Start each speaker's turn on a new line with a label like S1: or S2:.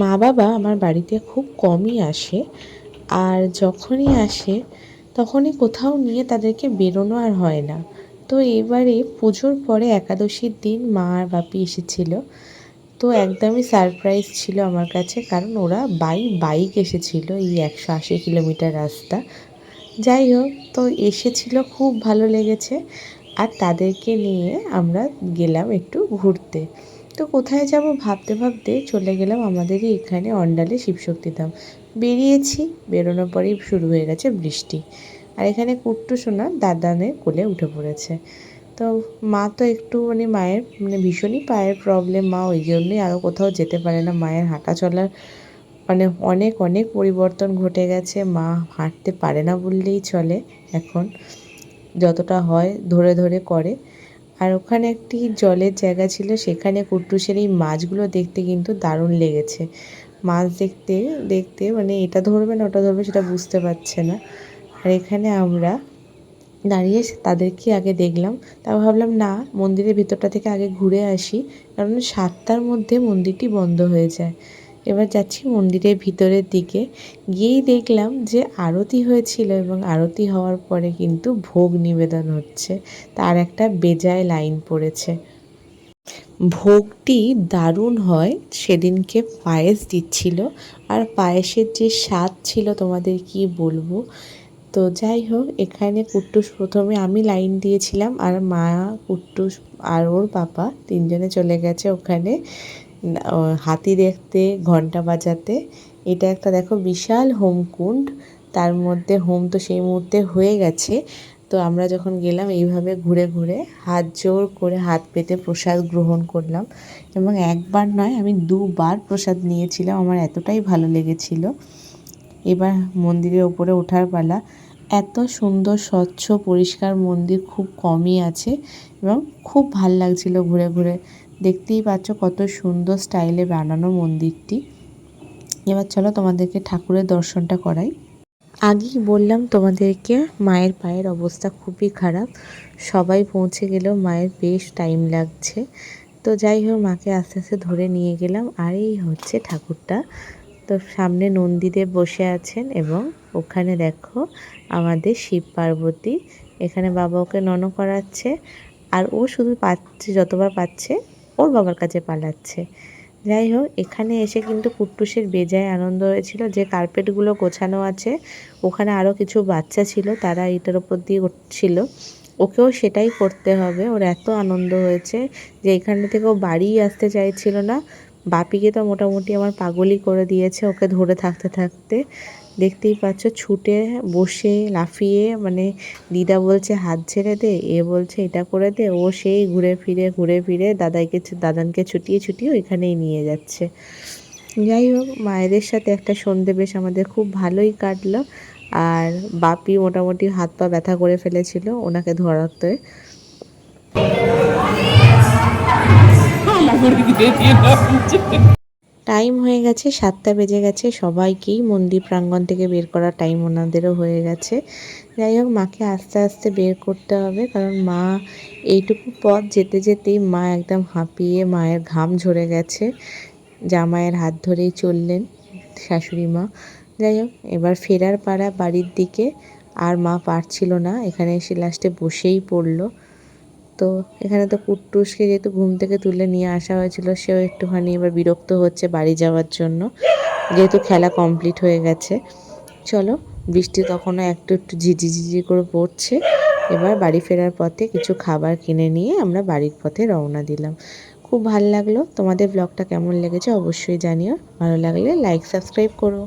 S1: মা বাবা আমার বাড়িতে খুব কমই আসে, আর যখনই আসে তখনই কোথাও নিয়ে তাদেরকে বেরোনো আর হয় না। তো এবারে পুজোর পরে একাদশীর দিন মা আর বাপি এসেছিল। তো একদমই সারপ্রাইজ ছিল আমার কাছে, কারণ ওরা বাই বাইক এসেছিল এই 180 কিলোমিটার রাস্তা। যাই হোক, তো এসেছিল, খুব ভালো লেগেছে। আর তাদেরকে নিয়ে আমরা গেলাম একটু ঘুরতে। তো কোথায় যাব ভাবতে ভাবতে চলে গেলাম আমাদেরই এখানে অন্ডালে শিবশক্তিধাম। বেরিয়েছি, বেরোনোর পরেই শুরু হয়ে গেছে বৃষ্টি। আর এখানে কুট্টু সোনা দাদানের কোলে উঠে পড়েছে। তো মা তো একটু মায়ের ভীষণই পায়ের প্রবলেম, মা ওই জন্যই আরও কোথাও যেতে পারে না। মায়ের হাঁটা চলার অনেক অনেক পরিবর্তন ঘটে গেছে, মা হাঁটতে পারে না বললেই চলে এখন, যতটা হয় ধরে ধরে করে। আর ওখানে একটি জলের জায়গা ছিল, সেখানে কুট্টুসের এই মাছগুলো দেখতে কিন্তু দারুণ লেগেছে। মাছ দেখতে দেখতে এটা ধরবে না ওটা ধরবে সেটা বুঝতে পারছে না। আর এখানে আমরা দাঁড়িয়ে তাদেরকে আগে দেখলাম, তারপর ভাবলাম না, মন্দিরের ভিতরটা থেকে আগে ঘুরে আসি, কারণ 7টার মধ্যে মন্দিরটি বন্ধ হয়ে যায়। এবার যাচ্ছি মন্দিরের ভিতরের দিকে, গিয়েই দেখলাম যে আরতি হয়েছিল, এবং আরতি হওয়ার পরে কিন্তু ভোগ নিবেদন হচ্ছে, তার একটা বেজায় লাইন পড়েছে। ভোগটি দারুণ হয়, সেদিনকে পায়েস দিচ্ছিল, আর পায়েসের যে স্বাদ ছিল তোমাদের কি বলবো। তো যাই হোক, এখানে কুট্টুস প্রথমে, আমি লাইন দিয়েছিলাম, আর মা, কুট্টুস আর ওর পাপা তিনজনে চলে গেছে ওখানে হাতি দেখতে, ঘন্টা বাজাতে। এটা একটা দেখো বিশাল হোমকুণ্ড, তার মধ্যে হোম তো সেই মুহূর্তে হয়ে গেছে। তো আমরা যখন গেলাম এইভাবে ঘুরে ঘুরে হাত জোর করে হাত পেতে প্রসাদ গ্রহণ করলাম, এবং একবার নয় আমি দুবার প্রসাদ নিয়েছিলাম, আমার এতটাই ভালো লেগেছিল। এবার মন্দিরের ওপরে ওঠার পালা। এত সুন্দর স্বচ্ছ পরিষ্কার মন্দির খুব কমই আছে, এবং খুব ভাল লাগছিল ঘুরে ঘুরে। দেখতেই পাচ্ছ কত সুন্দর স্টাইলে বানানো মন্দিরটি। এবার চলো তোমাদেরকে ঠাকুরের দর্শনটা করাই। আগেই বললাম তোমাদেরকে মায়ের পায়ের অবস্থা খুবই খারাপ, সবাই পৌঁছে গেলেও মায়ের বেশ টাইম লাগছে। তো যাই হোক, মাকে আস্তে আস্তে ধরে নিয়ে গেলাম, আর এই হচ্ছে ঠাকুরটা। তো সামনে নন্দীদেব বসে আছেন, এবং ওখানে দেখো আমাদের শিব পার্বতী। এখানে বাবা ওকে নন করাচ্ছে, আর ও শুধু পাচ্ছে, যতবার পাচ্ছে ওর বাবার কাছে পালাচ্ছে। যাই হোক, এখানে এসে কিন্তু কুট্টুসের বেজায় আনন্দ হয়েছিল। যে কার্পেটগুলো গোছানো আছে, ওখানে আরও কিছু বাচ্চা ছিল, তারা এটার ওপর দিয়ে উঠছিল, ওকেও সেটাই করতে হবে। ওর এত আনন্দ হয়েছে যে এখানে থেকে ও বাড়িই আসতে চাইছিল না। বাপিকে তো মোটামুটি আমার পাগলই করে দিয়েছে ওকে ধরে থাকতে থাকতে। দেখতেই পাচ্ছ, ছুটে বসে লাফিয়ে, দিদা বলছে হাত ছেড়ে দে, এ বলছে এটা করে দে, ও সেই ঘুরে ফিরে দাদানকে ছুটিয়ে ছুটিয়ে ওইখানেই নিয়ে যাচ্ছে। যাই হোক, মায়েদের সাথে একটা সন্ধে বেশ আমাদের খুব ভালোই কাটলো। আর বাপি মোটামুটি হাত পা ব্যথা করে ফেলেছিল ওনাকে ধরাতে। টাইম হয়ে গেছে, 7টা বেজে গেছে, সবাইকেই মন্দির প্রাঙ্গণ থেকে বের করার টাইম ওনাদেরও হয়ে গেছে। যাই হোক, মাকে আস্তে আস্তে বের করতে হবে, কারণ মা এইটুকু পথ যেতে যেতেই মা একদম হাঁপিয়ে, মায়ের ঘাম ঝরে গেছে। জামাইয়ের হাত ধরেই চললেন শাশুড়ি মা। যাই হোক, এবার ফেরার পাড়া বাড়ির দিকে, আর মা পারছিল না, এখানে এসে লাস্টে বসেই পড়লো। তো এখানে তো কুট্টুসকে যেহেতু ঘুম থেকে তুলে নিয়ে আসা হয়েছিল, সেও একটুখানি এবার বিরক্ত হচ্ছে বাড়ি যাওয়ার জন্য, যেহেতু খেলা কমপ্লিট হয়ে গেছে। চলো, বৃষ্টি তখনও একটু একটু ঝিঝি করে পড়ছে। এবার বাড়ি ফেরার পথে কিছু খাবার কিনে নিয়ে আমরা বাড়ির পথে রওনা দিলাম। খুব ভালো লাগলো। তোমাদের ব্লগটা কেমন লেগেছে অবশ্যই জানিও, ভালো লাগলে লাইক সাবস্ক্রাইব করো।